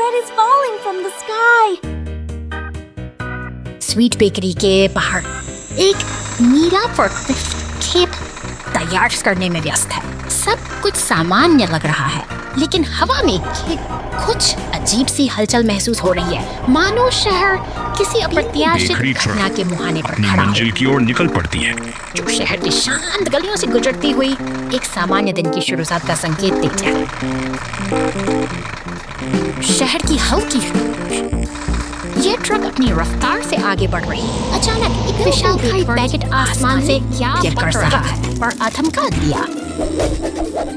bread is falling from the sky. Sweet bakery के बाहर एक नीला फोर्कलिफ्ट खेप तैयार करने में व्यस्त है। सब कुछ सामान्य लग रहा है, लेकिन हवा में कुछ अजीब सी हलचल महसूस हो रही है, मानो शहर किसी अप्रत्याशित घटना के मुहाने पर खड़ा मंजिल की ओर निकल पड़ती है, जो शहर की शांत गलियों से गुजरती हुई एक सामान्य दिन की शुरुआत का संकेत देती है। शहर की हल्की ये ट्रक अपनी रफ्तार से आगे बढ़ रही है। अचानक एक विशालकाय पैकेट आसमान से गिर कर रहा है और आधमका दिया।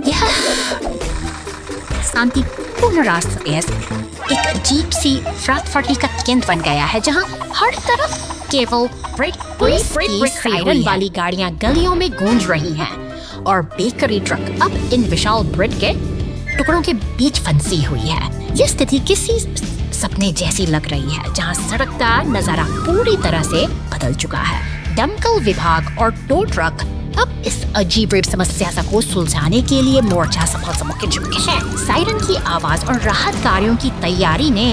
यह शांतिपूर्ण रास्ता एक अजीब सी अफरा-तफरी का केंद्र बन गया है, जहाँ हर तरफ केवल ब्रेक सायरन वाली गाड़ियाँ गलियों में गूंज रही हैं और बेकरी ट्रक अब इन विशाल ब्रेड के टुकड़ों के बीच फंसी हुई है। यह स्थिति किसी सपने जैसी लग रही है, जहाँ सड़क का नजारा पूरी तरह से बदल चुका है। दमकल विभाग और टो ट्रक अब इस अजीब समस्या को सुलझाने के लिए मोर्चा सफल के चुके हैं। सायरन की आवाज और राहत कार्यों की तैयारी ने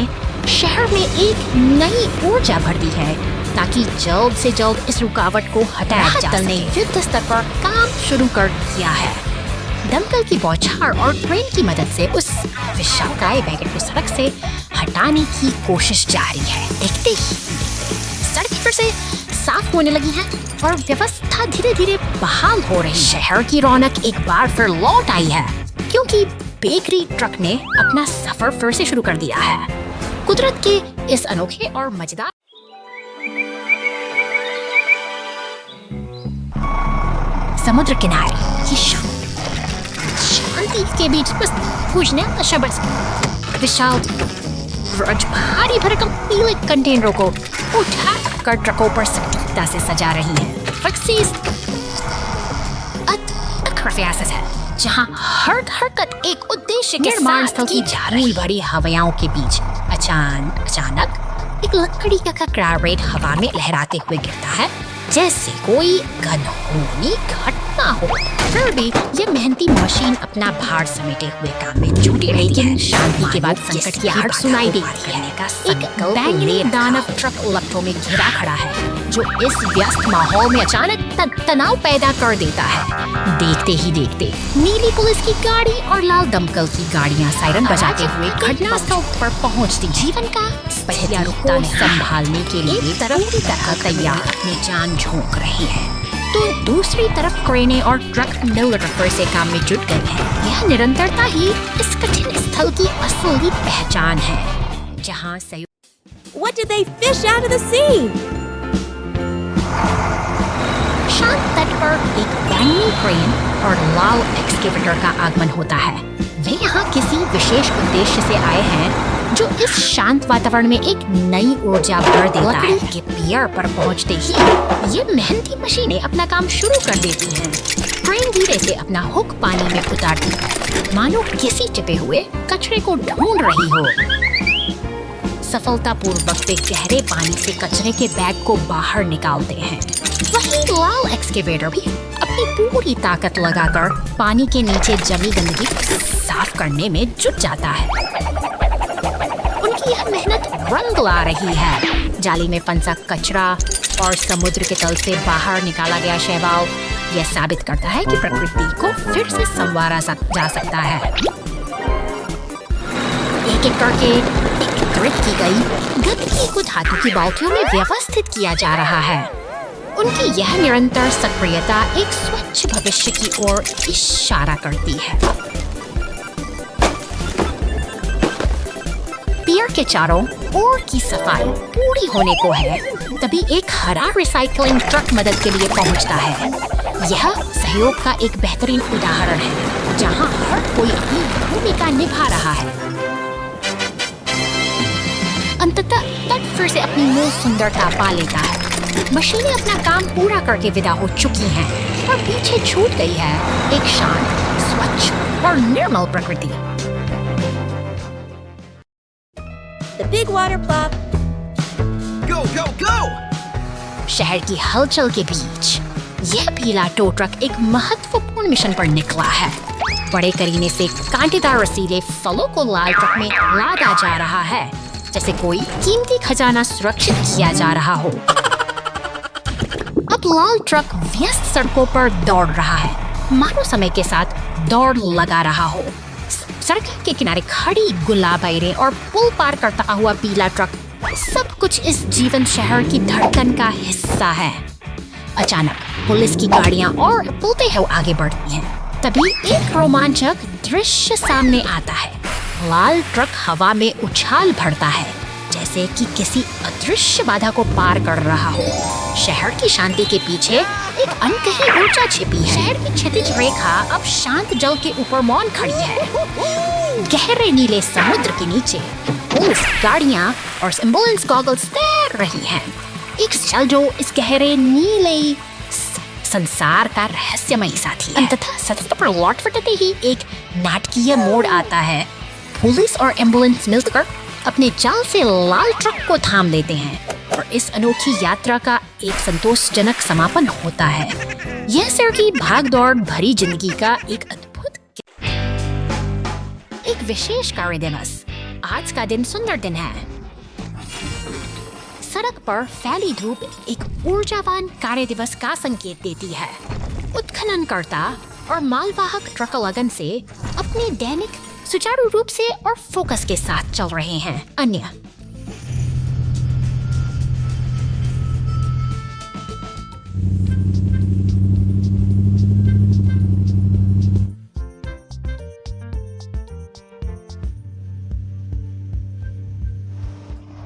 शहर में एक नई ऊर्जा भर दी है, ताकि जल्द से जल्द इस रुकावट को हटाया जा सके। युद्ध स्तर पर काम शुरू कर दिया है। दमकल की बौछार और ट्रेन की मदद से उस विशालकाय पैकेट को सड़क से हटाने की कोशिश जारी है। देखते ही सड़कें फिर से साफ होने लगी हैं और व्यवस्था धीरे धीरे बहाल हो रही है। शहर की रौनक एक बार फिर लौट आई है, क्योंकि बेकरी ट्रक ने अपना सफर फिर से शुरू कर दिया है। कुदरत के इस अनोखे और मजेदार समुद्र किनारे शांति के बीच बस पूछने विशाल भारी भरकम पीले कंटेनरों को उठा कर ट्रकों पर सटीकता से सजा रही है। है, जहाँ हर हरकत एक उद्देश्य के निर्माण स्थल की जा रही भरी हवाओं के बीच अचानक एक लकड़ी का ककड़ा रेत हवा में लहराते हुए गिरता है, जैसे कोई अनहोनी घटना हो। फिर भी ये मेहनती मशीन अपना भार समेटे हुए काम में जुटी रही है। शांति के बाद संकट की आहट सुनाई देती है। एक बैंगनी दानव ट्रक लपटों में घिरा खड़ा है, जो इस व्यस्त माहौल में अचानक तनाव पैदा कर देता है। देखते ही देखते नीली पुलिस की गाड़ी और लाल दमकल की गाड़ियां सायरन बजाते हुए घटनास्थल पर पहुंचती। जीवन का हथियारों को संभालने के लिए पूरी तरह तैयार अपनी जान झोंक रही है, तो दूसरी तरफ क्रेनें और ट्रक मिलकर से काम में जुट गए हैं। यह निरंतरता ही इस कठिन स्थल की असली पहचान है, जहाँ What did they fish out of the sea? शांत तट पर एक बैंगनी क्रेन और लाल एक्सकेवेटर का आगमन होता है। वे यहाँ किसी विशेष उद्देश्य से आए हैं, जो इस शांत वातावरण में एक नई ऊर्जा भर देता है। के पियर पर पहुँचते ही ये मेहनती मशीनें अपना काम शुरू कर देती हैं। क्रेन धीरे से अपना हुक पानी में उतारती है, मानो किसी चिपे हुए कचरे को ढूंढ रही हो। सफलतापूर्वक वे गहरे पानी से कचरे के बैग को बाहर निकालते हैं। वहीं लाल एक्सकेवेटर भी अपनी पूरी ताकत लगाकर पानी के नीचे जमी गंदगी साफ करने में जुट जाता है। उनकी यह मेहनत रंग ला रही है। जाली में फंसा कचरा और समुद्र के तल से बाहर निकाला गया शैवाल यह साबित करता है कि प्रकृति को फिर से संवारा जा सकता है। एक एक करके एकत्रित की गई गंदगी को धातु की बाल्टियों में व्यवस्थित किया जा रहा है। उनकी यह निरंतर सक्रियता एक स्वच्छ भविष्य की ओर इशारा करती है। पियर के चारों ओर की सफाई पूरी होने को है, तभी एक हरा रिसाइकलिंग ट्रक मदद के लिए पहुंचता है। यह सहयोग का एक बेहतरीन उदाहरण है, जहां हर कोई अपनी भूमिका निभा रहा है। अंततः तट फिर से अपनी मूल सुंदरता पा लेता है। मशीनें अपना काम पूरा करके विदा हो चुकी हैं और पीछे छूट गई है एक शांत, स्वच्छ और निर्मल प्रकृति। The big water plop. Go, go, go! शहर की हलचल के बीच यह पीला टो ट्रक एक महत्वपूर्ण मिशन पर निकला है। बड़े करीने से कांटेदार रसीले फलों को लाल ट्रक में लादा जा रहा है, जैसे कोई कीमती खजाना सुरक्षित किया जा रहा हो। अब लाल ट्रक व्यस्त सड़कों पर दौड़ रहा है, मानो समय के साथ दौड़ लगा रहा हो। सड़क के किनारे खड़ी गुलाबैरें और पुल पार करता हुआ पीला ट्रक, सब कुछ इस जीवंत शहर की धड़कन का हिस्सा है। अचानक पुलिस की गाड़ियां और पुलते हुए आगे बढ़ती हैं। तभी एक रोमांचक दृश्य सामने आता है। लाल ट्रक हवा में उछाल भरता है, जैसे कि किसी अदृश्य बाधा को पार कर रहा हो। शहर की शांति के पीछे एक अनकही ऊर्जा छिपी है। शहर की क्षैतिज रेखा अब शांत जल के ऊपर मौन खड़ी है। गहरे नीले समुद्र के नीचे पुलिस गाड़ियां और एम्बुलेंस गॉगल्स तैर रही हैं। एक जल जो इस गहरे नीले संसार का रहस्यमयी साथी है। अंततः सतह पर लौट फटते ही एक नाटकीय मोड़ आता है। पुलिस और एम्बुलेंस मिलकर अपने जाल से लाल ट्रक को थाम लेते हैं और इस अनोखी यात्रा का एक संतोषजनक समापन होता है। यह शहर की भागदौड़ भरी जिंदगी का एक अद्भुत, एक विशेष कार्य दिवस। आज का दिन सुंदर दिन है। सड़क पर फैली धूप एक ऊर्जावान कार्य दिवस का संकेत देती है। उत्खननकर्ता और मालवाहक ट्रक लगन से अपने दैनिक सुचारू रूप से और फोकस के साथ चल रहे हैं। अन्य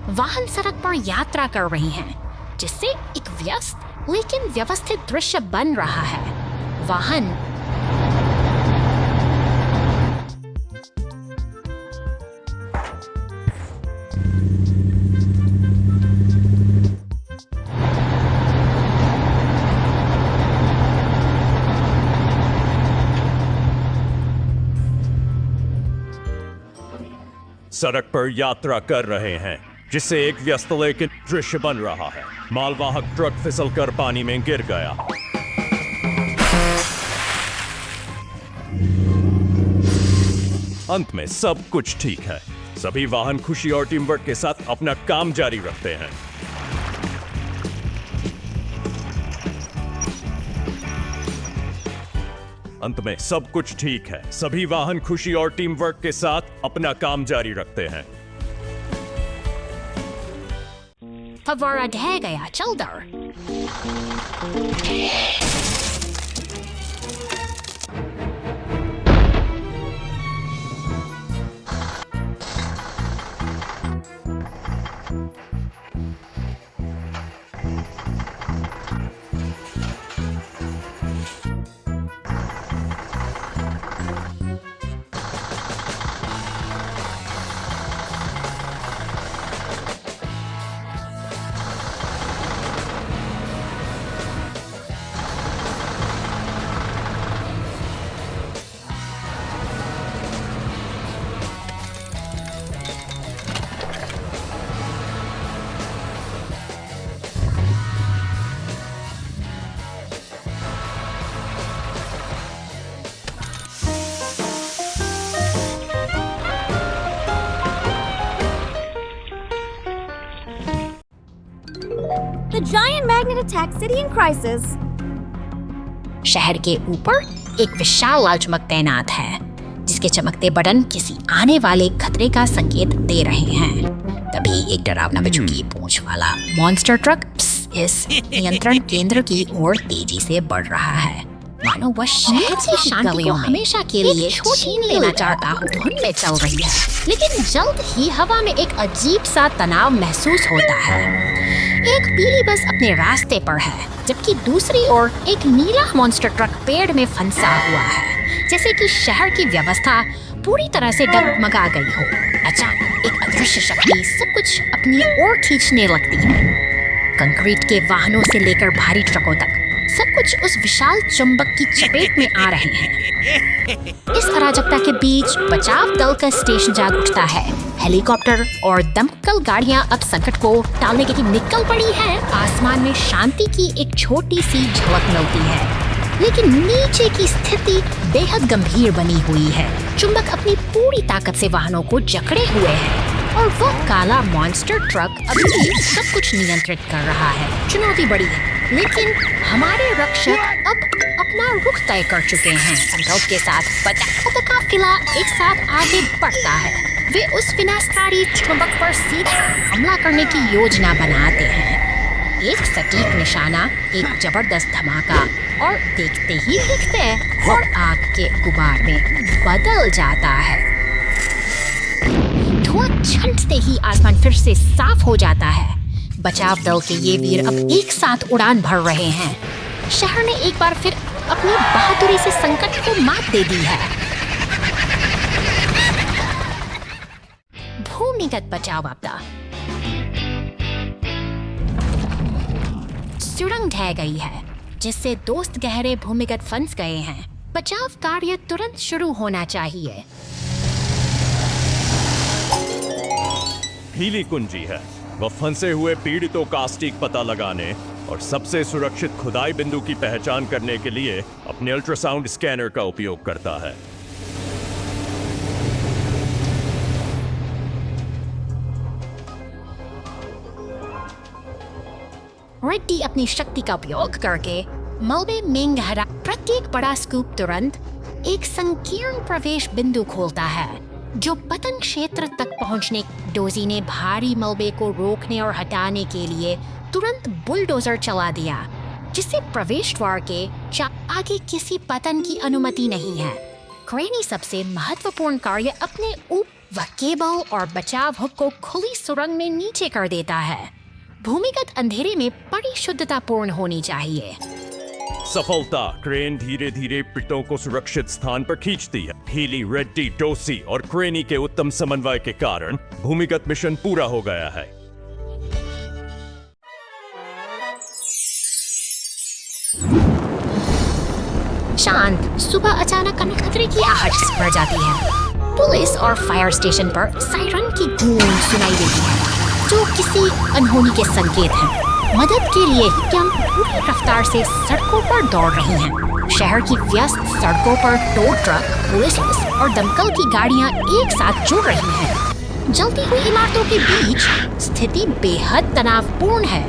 वाहन सड़क पर यात्रा कर रही हैं, जिससे एक व्यस्त लेकिन व्यवस्थित दृश्य बन रहा है। वाहन सड़क पर यात्रा कर रहे हैं, जिससे एक व्यस्त लेकिन दृश्य बन रहा है। मालवाहक ट्रक फिसलकर पानी में गिर गया। अंत में सब कुछ ठीक है। सभी वाहन खुशी और टीम वर्क के साथ अपना काम जारी रखते हैं। अंत में सब कुछ ठीक है। सभी वाहन खुशी और टीम वर्क के साथ अपना काम जारी रखते हैं। फव्वारा ढह गया, चल दर। The giant magnet attacks city in crisis. शहर के ऊपर एक विशाल लाल चमक तैनात है, जिसके चमकते बटन किसी आने वाले खतरे का संकेत दे रहे हैं। तभी एक डरावना बिच्छू पूंछ वाला मॉन्स्टर ट्रक इस नियंत्रण केंद्र की ओर तेजी से बढ़ रहा है, मानो वह शहर की शांति को हमेशा के लिए छीन लेना चाहता हो। धुन में चल रही है, लेकिन जल्द ही हवा में एक अजीब सा तनाव महसूस होता है। एक पीली बस अपने रास्ते पर है, जबकि दूसरी ओर एक नीला मॉन्स्टर ट्रक पेड़ में फंसा हुआ है, जैसे कि शहर की व्यवस्था पूरी तरह से डगमगा गई हो। अचानक एक अदृश्य शक्ति सब कुछ अपनी ओर खींचने लगती है। कंक्रीट के वाहनों से लेकर भारी ट्रकों तक सब कुछ उस विशाल चुंबक की चपेट में आ रहे हैं। इस अराजकता के बीच बचाव दल का स्टेशन जाग उठता है। हेलीकॉप्टर और दमकल गाड़ियां अब संकट को टालने के लिए निकल पड़ी हैं। आसमान में शांति की एक छोटी सी झलक मिलती है। लेकिन नीचे की स्थिति बेहद गंभीर बनी हुई है। चुंबक अपनी पूरी ताकत से वाहनों को जकड़े हुए है और वो काला मॉन्स्टर ट्रक अभी सब कुछ नियंत्रित कर रहा है। चुनौती बड़ी है, लेकिन हमारे रक्षक अब अपना रुख तय कर चुके हैं। संकल्प के साथ बचाव का काफिला एक साथ आगे बढ़ता है। वे उस विनाशकारी चुंबक पर सीधा हमला करने की योजना बनाते हैं। एक सटीक निशाना, एक जबरदस्त धमाका और देखते ही दिखते और आग के गुबार में बदल जाता है। धुआं छंटते ही आसमान फिर से साफ हो जाता है। बचाव दल के ये वीर अब एक साथ उड़ान भर रहे हैं। शहर ने एक बार फिर अपनी बहादुरी से संकट को मात दे दी है। भूमिगत बचाव आपदा। सुरंग ढह गई है, जिससे दोस्त गहरे भूमिगत फंस गए हैं। बचाव कार्य तुरंत शुरू होना चाहिए। हीली कुंजी है। वह फंसे हुए पीड़ितों का सटीक पता लगाने और सबसे सुरक्षित खुदाई बिंदु की पहचान करने के लिए अपने अल्ट्रासाउंड स्कैनर का उपयोग करता है। रेड्डी अपनी शक्ति का उपयोग करके मलबे में गहरा प्रत्येक बड़ा स्कूप तुरंत एक संकीर्ण प्रवेश बिंदु खोलता है, जो पतन क्षेत्र तक पहुंचने। डोजी ने भारी मलबे को रोकने और हटाने के लिए तुरंत बुलडोजर चला दिया, जिससे प्रवेश द्वार के आगे किसी पतन की अनुमति नहीं है। क्रेनी सबसे महत्वपूर्ण कार्य अपने व केबल और बचाव हुक को खुली सुरंग में नीचे कर देता है। भूमिगत अंधेरे में परिशुद्धतापूर्ण होनी चाहिए। सफलता। क्रेन धीरे धीरे पीड़ितों को सुरक्षित स्थान पर खींचती है। हीली, रेड्डी, डोसी और क्रेनी के उत्तम समन्वय के कारण भूमिगत मिशन पूरा हो गया है। शांत सुबह अचानक खतरे की आहट बढ़ जाती है। पुलिस और फायर स्टेशन पर सायरन की गूंज सुनाई देती है, जो किसी अनहोनी के संकेत हैं। मदद के लिए हम पूरी रफ्तार से सड़कों पर दौड़ रही हैं। शहर की व्यस्त सड़कों पर टो ट्रक, पुलिस और दमकल की गाड़ियां एक साथ जुड़ रही हैं। जलती हुई इमारतों के बीच स्थिति बेहद तनावपूर्ण है।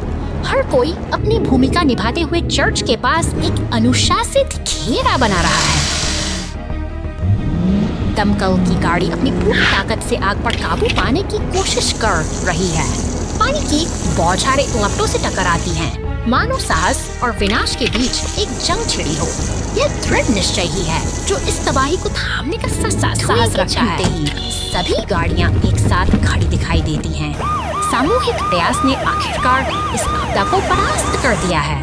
हर कोई अपनी भूमिका निभाते हुए चर्च के पास एक अनुशासित घेरा बना रहा है। दमकल की गाड़ी अपनी पूरी ताकत से आग पर काबू पाने की कोशिश कर रही है। पानी की बौछारें लपटों से टकराती हैं, मानो साहस और विनाश के बीच एक जंग छिड़ी हो। यह दृढ़ निश्चय ही है जो इस तबाही को थामने का साहस रखता है। ही सभी गाड़ियां एक साथ खड़ी दिखाई देती हैं। सामूहिक प्रयास ने आखिरकार इस आपदा को परास्त कर दिया है।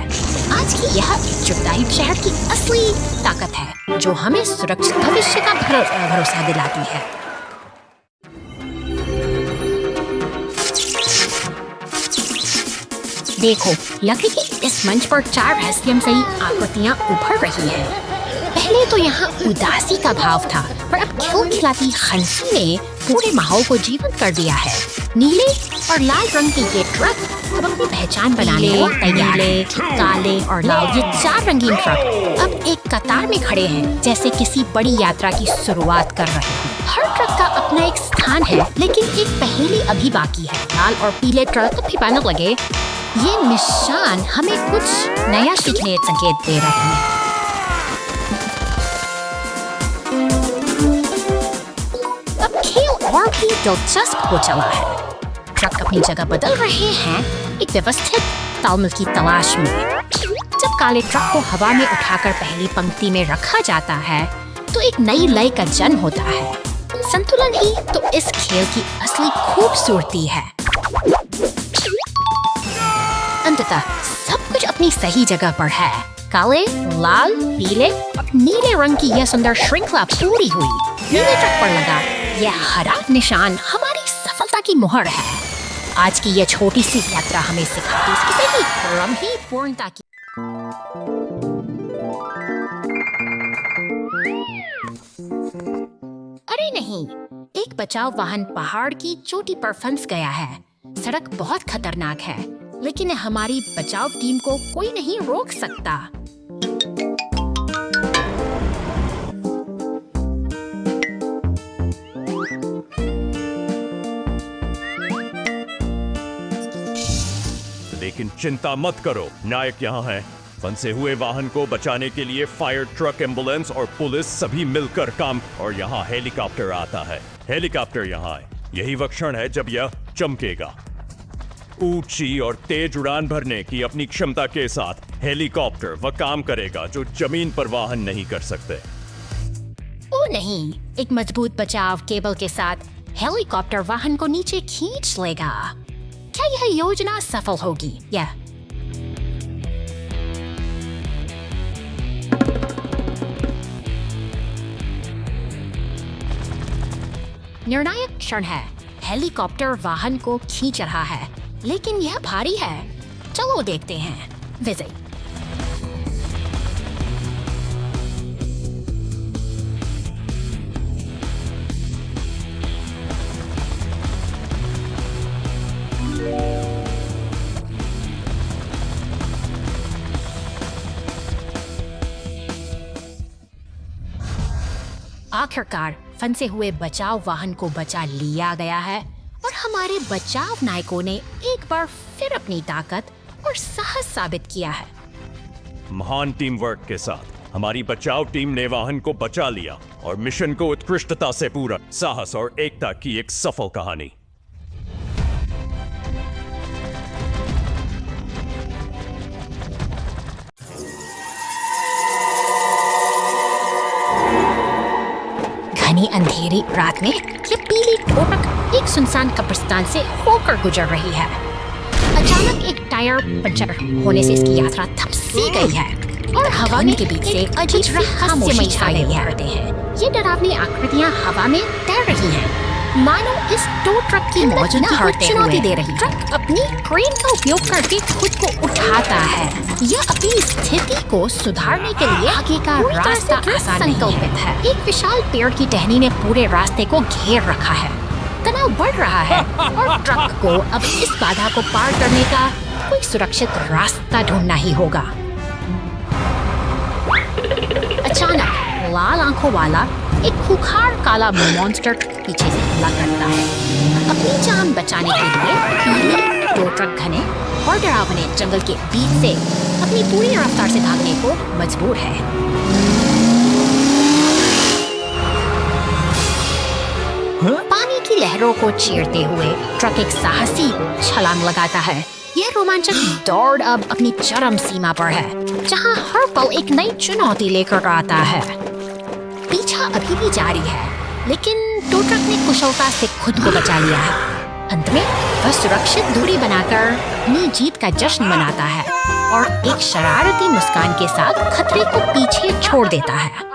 आज की यह एकजुटता शहर की असली ताकत है, जो हमें सुरक्षित भविष्य का भरोसा दिलाती है। देखो, लकड़ी के इस मंच पर 4 रहस्यमयी आकृतियां उभर रही हैं। पहले तो यहाँ उदासी का भाव था, पर अब खिलखिलाती हंसी ने पूरे माहौल को जीवंत कर दिया है। नीले और लाल रंग के ये ट्रक अब अपनी पहचान बनाने को तैयार हैं। काले और लाल ये 4 रंगीन ट्रक अब एक कतार में खड़े हैं, जैसे किसी बड़ी यात्रा की शुरुआत कर रहे हैं। हर ट्रक का अपना एक स्थान है, लेकिन एक पहेली अभी बाकी है। लाल और पीले ट्रक छिपाने लगे। ये निशान हमें कुछ नया सीखने के संकेत दे रहे हैं। अब खेल और भी दिलचस्प हो चला है। ट्रक अपनी जगह बदल रहे हैं, एक व्यवस्थित तालमेल की तलाश में। जब काले ट्रक को हवा में उठाकर पहली पंक्ति में रखा जाता है, तो एक नई लय का जन्म होता है। संतुलन ही तो इस खेल की असली खूबसूरती है। अंततः सब कुछ अपनी सही जगह पर है। काले, लाल, पीले और नीले रंग की यह सुंदर श्रृंखला पूरी हुई। नीले ट्रक पर लगा यह हरा निशान हमारी सफलता की मुहर है। आज की यह छोटी सी यात्रा हमें सिखाती है कि क्रम ही पूर्णता की। अरे नहीं, एक बचाव वाहन पहाड़ की चोटी पर फंस गया है। सड़क बहुत खतरनाक है, लेकिन हमारी बचाव टीम को कोई नहीं रोक सकता। लेकिन चिंता मत करो, नायक यहाँ है। फंसे हुए वाहन को बचाने के लिए फायर ट्रक, एम्बुलेंस और पुलिस सभी मिलकर काम। और यहाँ हेलीकॉप्टर आता है। हेलीकॉप्टर यहाँ है, यही वह क्षण है जब यह चमकेगा। ऊंची और तेज उड़ान भरने की अपनी क्षमता के साथ हेलीकॉप्टर वह काम करेगा जो जमीन पर वाहन नहीं कर सकते। ओ नहीं, एक मजबूत बचाव केबल के साथ हेलीकॉप्टर वाहन को नीचे खींच लेगा। क्या यह योजना सफल होगी? या निर्णायक क्षण है। हेलीकॉप्टर वाहन को खींच रहा है, लेकिन यह भारी है। चलो देखते हैं। विजय आखिरकार फंसे हुए बचाव वाहन को बचा लिया गया है और हमारे बचाव नायकों ने एक बार फिर अपनी ताकत और साहस साबित किया है। महान टीम वर्क के साथ हमारी बचाव टीम ने वाहन को बचा लिया और मिशन को उत्कृष्टता से पूरा। साहस और एकता की एक सफल कहानी। घनी अंधेरी रात में ये पीली ट्रक एक सुनसान कब्रिस्तान से होकर गुजर रही है। अचानक एक टायर पंचर होने से इसकी यात्रा थम सी गई है और हवा के बीच से अजीब रहस्यमय छाए उभरते हैं। ये डरावनी आकृतियां हवा में तैर रही हैं, मानो इस टो ट्रक की मौजूदगी को चुनौती दे रही। ट्रक अपनी क्रेन का उपयोग करके खुद को उठाता है। यह अपनी स्थिति को सुधारने के लिए आगे का रास्ता आसान संकल्पित है। एक विशाल पेड़ की टहनी ने पूरे रास्ते को घेर रखा है। तनाव बढ़ रहा है और ट्रक को अब इस बाधा को पार करने का कोई सुरक्षित रास्ता ढूंढना ही होगा। अचानक लाल आंखों वाला एक खूंखार काला मॉन्स्टर पीछे से हमला करता है। अपनी जान बचाने के लिए पीली टो ट्रक घने और डरावने जंगल के बीच से अपनी पूरी रफ्तार से भागने को मजबूर है। पानी की लहरों को चीरते हुए ट्रक एक साहसी छलांग लगाता है। यह रोमांचक दौड़ अब अपनी चरम सीमा पर है, जहां हर पल एक नई चुनौती लेकर आता है। पीछा अभी भी जारी है, लेकिन टो ट्रक ने कुशलता से खुद को बचा लिया है। अंत में वह सुरक्षित दूरी बनाकर अपनी जीत का जश्न मनाता है और एक शरारती मुस्कान के साथ खतरे को पीछे छोड़ देता है।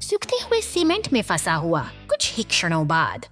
सूखते हुए सीमेंट में फंसा हुआ कुछ ही क्षणों बाद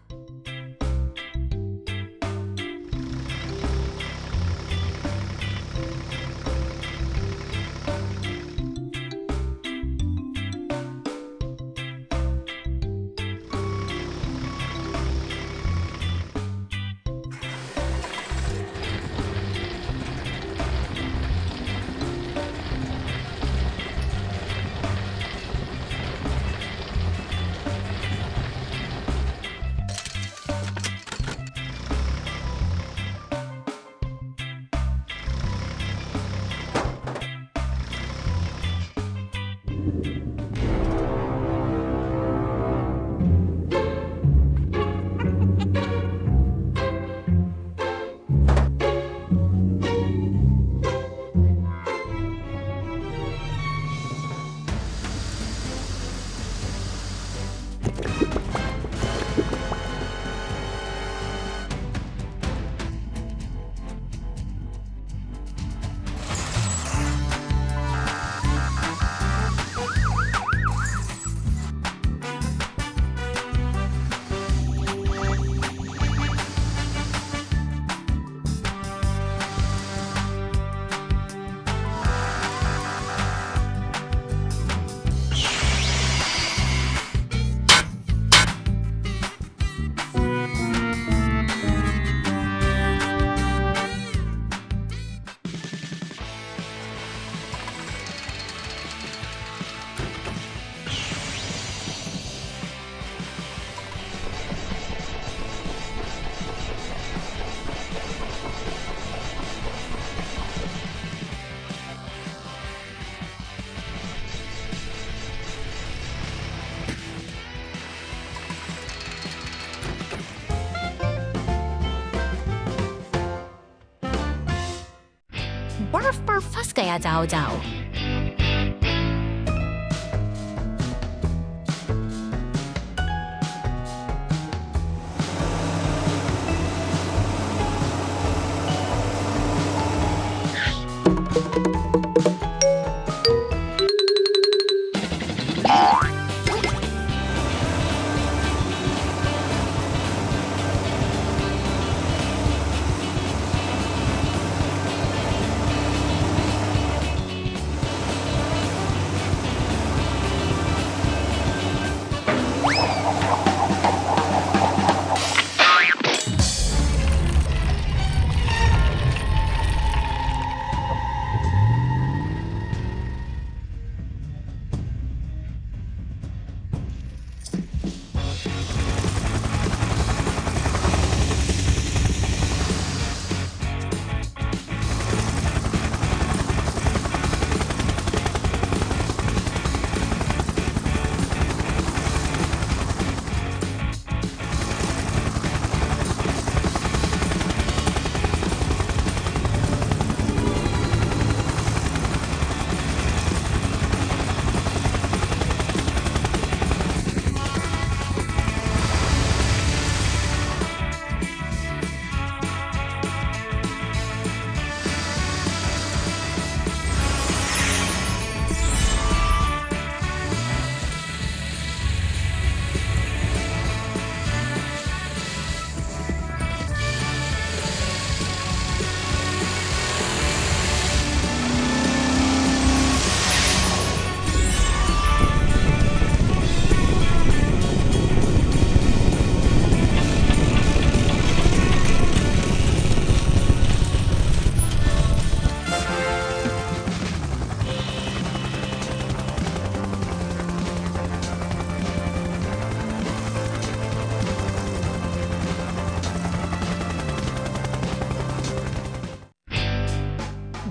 बर्फ पर फंस गया जाओ जाओ।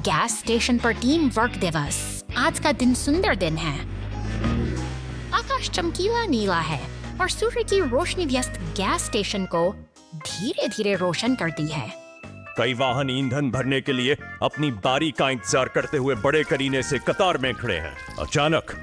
गैस स्टेशन पर टीम वर्क दिवस। आज का दिन सुंदर दिन है। आकाश चमकीला नीला है और सूर्य की रोशनी व्यस्त गैस स्टेशन को धीरे धीरे रोशन करती है। कई वाहन ईंधन भरने के लिए अपनी बारी का इंतजार करते हुए बड़े करीने से कतार में खड़े हैं। अचानक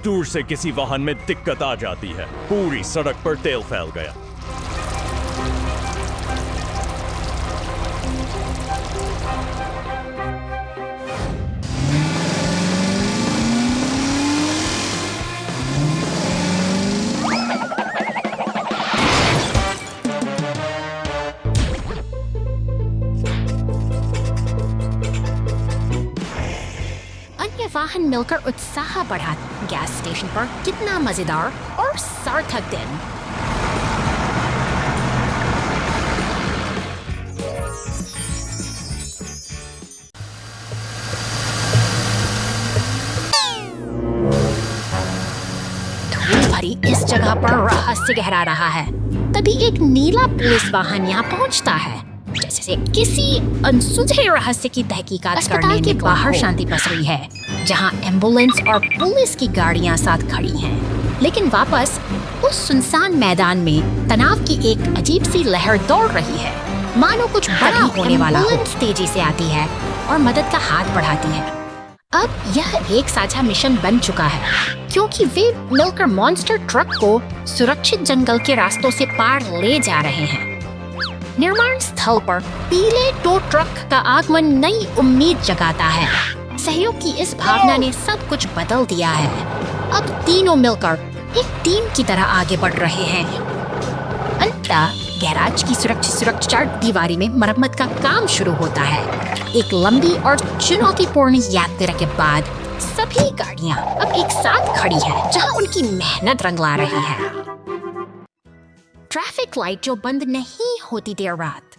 दूर से किसी वाहन में दिक्कत आ जाती है। पूरी सड़क पर तेल फैल गया। वाहन मिलकर उत्साह बढ़ा। गैस स्टेशन पर कितना मजेदार और सार्थक दिन। धूल भरी इस जगह पर रहस्य गहरा रहा है। तभी एक नीला पुलिस वाहन यहाँ पहुँचता है, जैसे किसी अनसुलझे रहस्य की तहकीकात करने के बाहर शांति पसरी है, जहां एम्बुलेंस और पुलिस की गाड़ियां साथ खड़ी हैं। लेकिन वापस उस सुनसान मैदान में तनाव की एक अजीब सी लहर दौड़ रही है, मानो कुछ बड़ा होने वाला हो। एम्बुलेंस तेजी से आती है और मदद का हाथ बढ़ाती है। अब यह एक साझा मिशन बन चुका है, क्योंकि वे मिलकर मॉन्स्टर ट्रक को सुरक्षित जंगल के रास्तों से पार ले जा रहे हैं। निर्माण स्थल पर पीले टो ट्रक का आगमन नई उम्मीद जगाता है। सहयोग की इस भावना ने सब कुछ बदल दिया है। अब तीनों मिलकर एक टीम की तरह आगे बढ़ रहे हैं। अंततः गैराज की सुरक्षा दीवारी में मरम्मत का काम शुरू होता है। एक लंबी और चुनौतीपूर्ण यात्रा के बाद सभी गाड़ियां अब एक साथ खड़ी हैं, जहां उनकी मेहनत रंग ला रही है। ट्रैफिक लाइट जो बंद नहीं होती देर रात।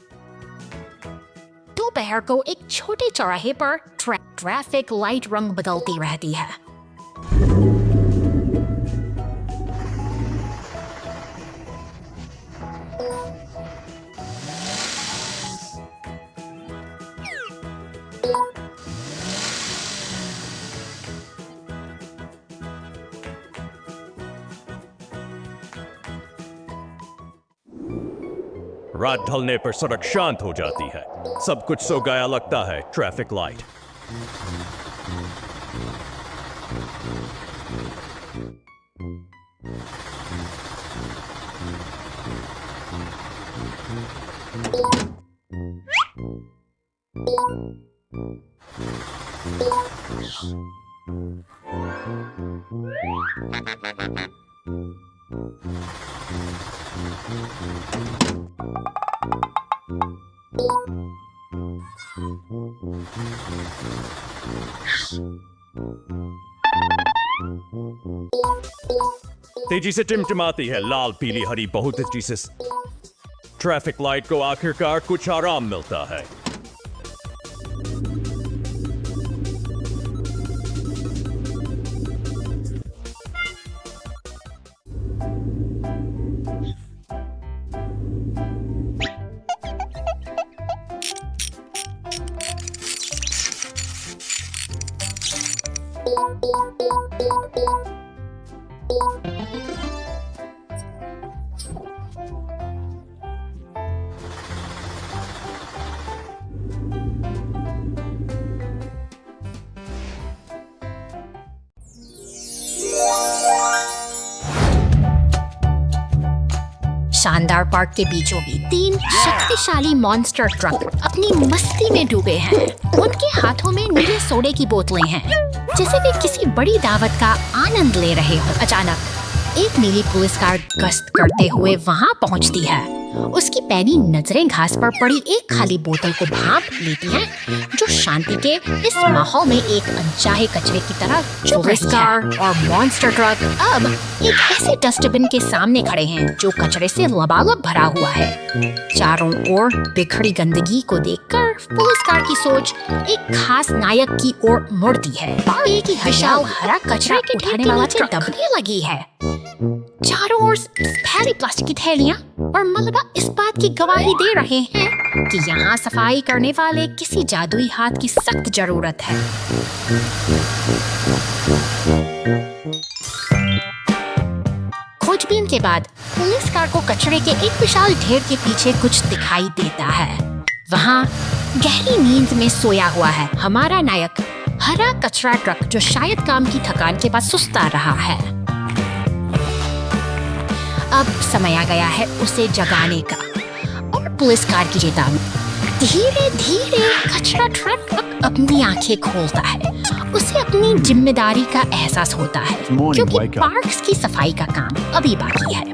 दोपहर को एक छोटे चौराहे पर ट्रैफिक लाइट रंग बदलती रहती है। रात ढलने पर सड़क शांत हो जाती है। सब कुछ सो गया लगता है। Traffic light. तेजी से टिमटिमाती है लाल पीली हरी बहुत तेजी से। ट्रैफिक लाइट को आखिरकार कुछ आराम मिलता है। शानदार पार्क के बीचों बीच 3 शक्तिशाली मॉन्स्टर ट्रक अपनी मस्ती में डूबे हैं। उनके हाथों में नीले सोडे की बोतलें हैं, जैसे वे किसी बड़ी दावत का आनंद ले रहे हो। अचानक एक नीली पुलिस कार गश्त करते हुए वहां पहुंचती है। उसकी पैनी नजरें घास पर पड़ी एक खाली बोतल को भांप लेती हैं, जो शांति के इस माहौल में एक अनचाहे कचरे की तरह चुभ रही है। कार और मॉन्स्टर ट्रक अब एक ऐसे डस्टबिन के सामने खड़े हैं जो कचरे से लबालब भरा हुआ है। चारों ओर बिखरी गंदगी को देखकर पुलिस कार की सोच एक खास नायक की ओर मुड़ती है। एक ही विशाल हरा कचरा के उठाने वाला ट्रक दबने लगी है। चारों ओर फैली प्लास्टिक की थैलियां और मलबा इस बात की गवाही दे रहे हैं कि यहाँ सफाई करने वाले किसी जादुई हाथ की सख्त जरूरत है। खोजबीन के बाद पुलिस कार को कचरे के एक विशाल ढेर के पीछे कुछ दिखाई देता है। वहाँ गहरी नींद में सोया हुआ है हमारा नायक, हरा कचरा ट्रक, जो शायद काम की थकान के बाद सुस्ता रहा है। अब समय आ गया है उसे जगाने का और पुलिस कार की चेतावनी। धीरे धीरे कचरा ट्रक अपनी आंखें खोलता है। उसे अपनी जिम्मेदारी का एहसास होता है, क्योंकि पार्क्स की सफाई का काम अभी बाकी है।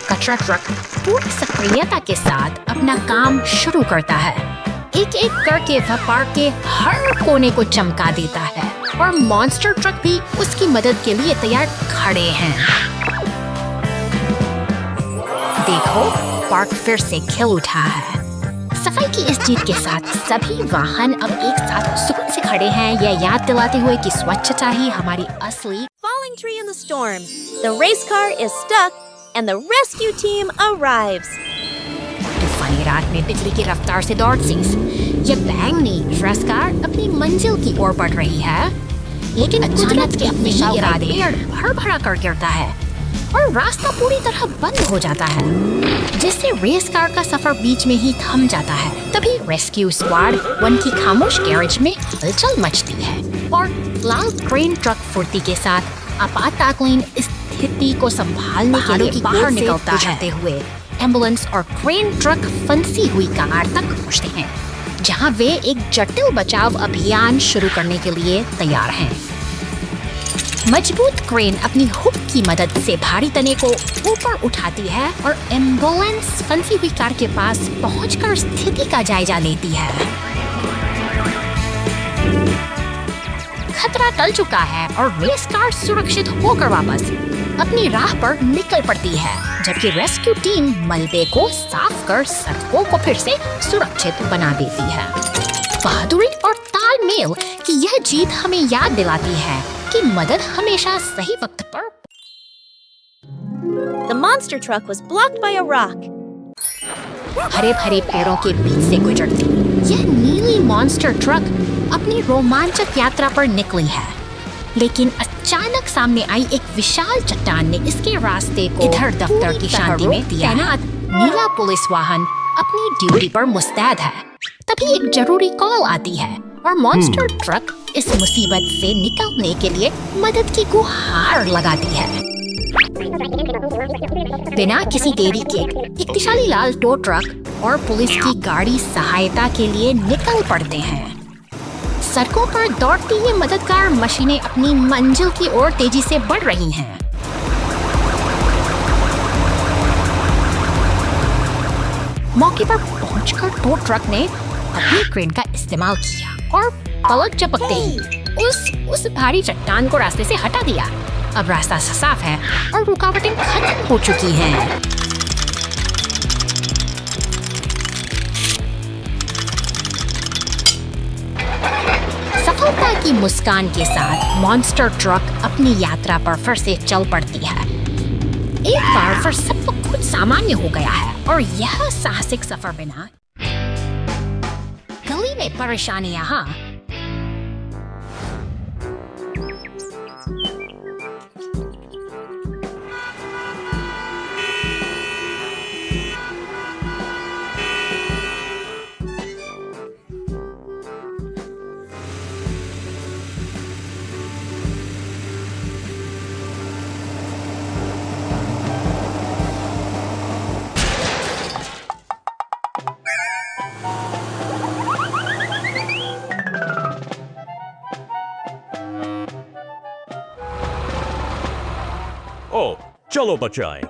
कचरा ट्रक पूरी सक्रियता के साथ अपना काम शुरू करता है। एक एक करके वह पार्क के हर कोने को चमका देता है और मॉन्स्टर ट्रक भी उसकी मदद के लिए तैयार खड़े हैं। देखो, पार्क फिर से खिल उठा है। सफाई की इस जीत के साथ सभी वाहन अब एक साथ सुकून से खड़े हैं, यह याद दिलाते हुए कि स्वच्छता ही हमारी असली। Falling tree in the storm. The race car is stuck and the rescue team arrives. तूफानी रात में बिजली की रफ्तार से दौड़ती यह बैंगनी रेस कार अपनी मंजिल की ओर बढ़ रही है, लेकिन अचानक के अपने इरादे भर भरा कर गिरता है और रास्ता पूरी तरह बंद हो जाता है, जिससे रेस कार का सफर बीच में ही थम जाता है। तभी रेस्क्यू स्क्वाड वन की खामोश गैरेज में हलचल मचती है और लाल क्रेन ट्रक फुर्ती के साथ आपातकालीन स्थिति को संभालने के लिए बाहर निकलता है। हुए एम्बुलेंस और क्रेन ट्रक फंसी हुई कार तक पहुंचते हैं, जहां वे एक जटिल बचाव अभियान शुरू करने के लिए तैयार हैं। मजबूत क्रेन अपनी हुक की मदद से भारी तने को ऊपर उठाती है और एम्बुलेंस फंसी हुई कार के पास पहुंचकर स्थिति का जायजा लेती है। खतरा टल चुका है और रेस कार सुरक्षित होकर वापस अपनी राह पर निकल पड़ती है, जबकि रेस्क्यू टीम मलबे को साफ कर सड़कों को फिर से सुरक्षित बना देती है। बहादुरी और तालमेल की यह जीत हमें याद दिलाती है कि मदद हमेशा सही वक्त पर। The monster truck was blocked by a rock. हरे भरे पेड़ों के बीच से गुजरती यह नीली मॉन्स्टर ट्रक अपनी रोमांचक यात्रा पर निकली है। लेकिन अचानक सामने आई एक विशाल चट्टान ने इसके रास्ते को इधर दफ्तर की शांति में दिया। तैनात नीला पुलिस वाहन अपनी ड्यूटी पर मुस्तैद है। तभी एक जरूरी कॉल आती है और मॉन्स्टर ट्रक इस मुसीबत से निकलने के लिए मदद की गुहार लगाती है। बिना किसी देरी के एक विशाल लाल टो ट्रक और पुलिस की गाड़ी सहायता के लिए निकल पड़ते हैं। सड़कों पर दौड़ती ये मददगार मशीनें अपनी मंजिल की ओर तेजी से बढ़ रही हैं। मौके पर पहुंचकर टो ट्रक ने अपनी क्रेन का इस्तेमाल किया और पलक झपकते ही उस भारी चट्टान को रास्ते से हटा दिया। अब रास्ता साफ है और रुकावटें खत्म हो चुकी हैं। सफलता की मुस्कान के साथ मॉन्स्टर ट्रक अपनी यात्रा पर फिर से चल पड़ती है। एक बार फिर सब कुछ सामान्य हो गया है और यह साहसिक सफर बिना गली में परेशानी यहाँ। ओ, चलो बचाएं।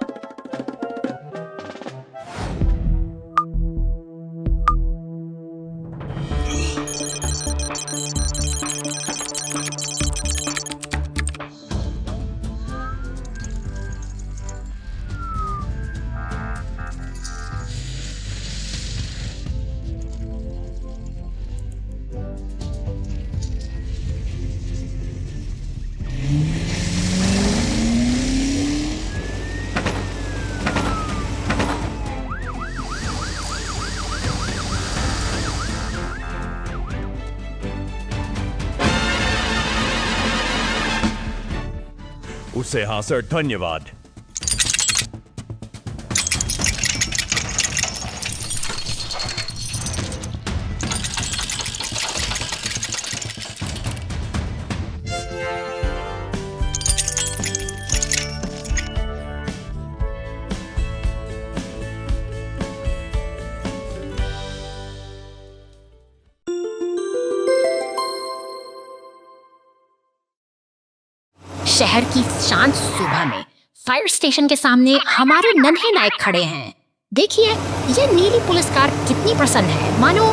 उसे हाँ सर, धन्यवाद। शहर की शांत सुबह में फायर स्टेशन के सामने हमारे नन्हे नायक खड़े हैं। देखिए ये नीली पुलिस कार कितनी प्रसन्न है, मानो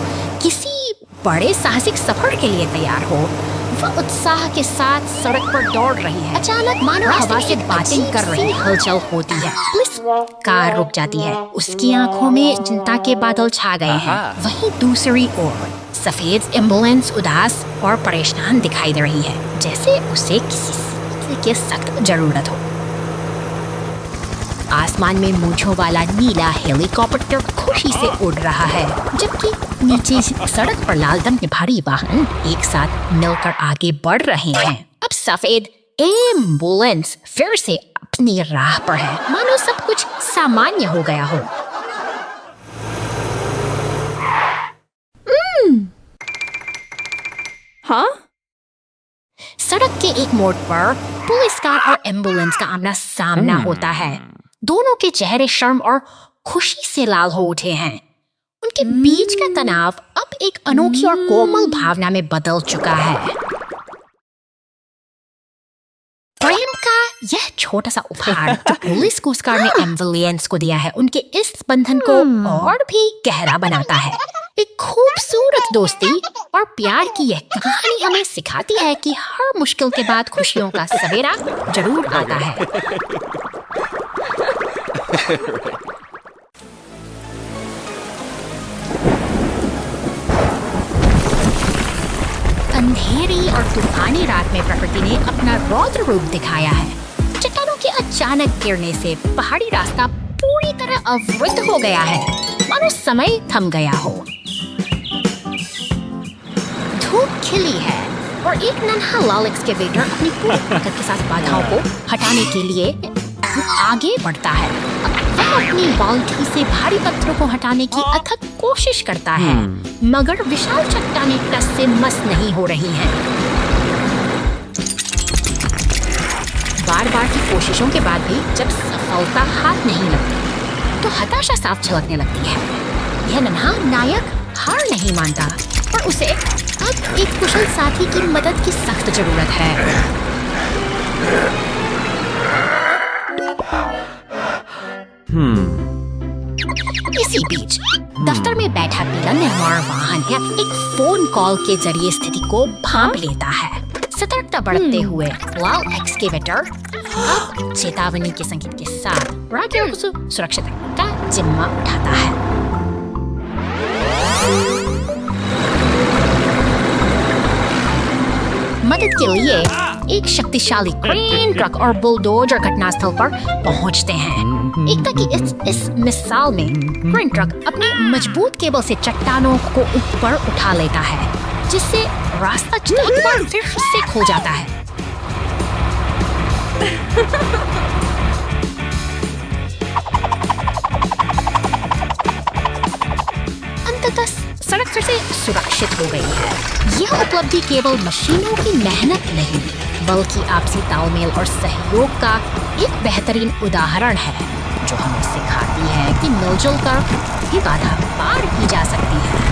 किसी बड़े साहसिक सफर के लिए तैयार हो। वह उत्साह के साथ सड़क पर दौड़ रही है। अचानक मानो हवा से बातें कर रही हलचल होती है। पुलिस कार रुक जाती है। उसकी आंखों में चिंता के बादल छा गए हैं। वहीं दूसरी ओर सफेद एम्बुलेंस उदास और परेशान दिखाई दे रही है, जैसे उसे किसी की सख्त जरूरत हो। आसमान में मूंछों वाला नीला हेलीकॉप्टर खुशी से उड़ रहा है, जबकि नीचे सड़क पर लाल रंग के भारी वाहन एक साथ मिलकर आगे बढ़ रहे हैं। अब सफेद एम्बुलेंस फिर से अपनी राह पर है, मानो सब कुछ सामान्य हो गया हो। हाँ? सड़क के एक मोड़ पर पुलिस कार और एम्बुलेंस का आमना सामना होता है। दोनों के चेहरे शर्म और खुशी से लाल हो उठे हैं। उनके बीच का तनाव अब एक अनोखी और कोमल भावना में बदल चुका है। प्रेम का यह छोटा सा उपहार जो पुलिस को उस कार ने एम्बुलेंस को दिया है, उनके इस बंधन को और भी गहरा बनाता है। एक खूबसूरत दोस्ती और प्यार की यह कहानी हमें सिखाती है कि हर मुश्किल के बाद खुशियों का सवेरा जरूर आता है। अंधेरी और तूफानी रात में प्रकृति ने अपना रौद्र रूप दिखाया है। चट्टानों के अचानक गिरने से पहाड़ी रास्ता पूरी तरह अवरुद्ध हो गया है, मानो समय थम गया हो। धूप खिली है और एक नन्हा लाल एक्सकेवेटर अपनी पूरी ताकत के साथ बाधाओं को हटाने के लिए आगे बढ़ता है। वह अपनी बाल्टी से भारी पत्थरों को हटाने की अथक कोशिश करता है, मगर विशाल चट्टानें टस से मस नहीं हो रही हैं। बार बार की कोशिशों के बाद भी जब सफलता हाथ नहीं लगती तो हताशा साफ झलकने लगती है। यह नन्हा नायक हार नहीं मानता और उसे अब एक कुशल साथी की मदद की सख्त जरूरत है। इसी बीच दफ्तर में बैठा पीला निर्माण वाहन है एक फोन कॉल के जरिए स्थिति को भांप लेता है। सतर्कता बढ़ते हुए लाल एक्सकेवेटर अब चेतावनी के संकेत के साथ राहगीरों को सुरक्षित रखने का जिम्मा उठाता है। मदद के लिए एक शक्तिशाली क्रेन ट्रक और बुलडोजर घटनास्थल पर पहुंचते हैं। एकता की इस मिसाल में क्रेन ट्रक अपने मजबूत केबल से चट्टानों को ऊपर उठा लेता है, जिससे रास्ता एक बार फिर से खो जाता है। अंततः सड़क फिर से सुरक्षित हो गई है। यह उपलब्धि केवल मशीनों की मेहनत नहीं, बल्कि आपसी तालमेल और सहयोग का एक बेहतरीन उदाहरण है, जो हमें सिखाती है कि मिलजुल कर भी बाधा पार की जा सकती है।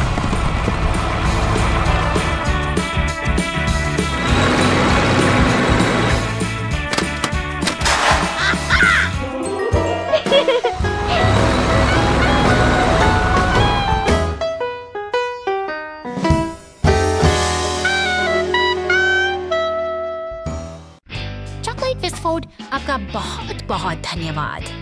चॉकलेट विस्फोट, आपका बहुत बहुत धन्यवाद।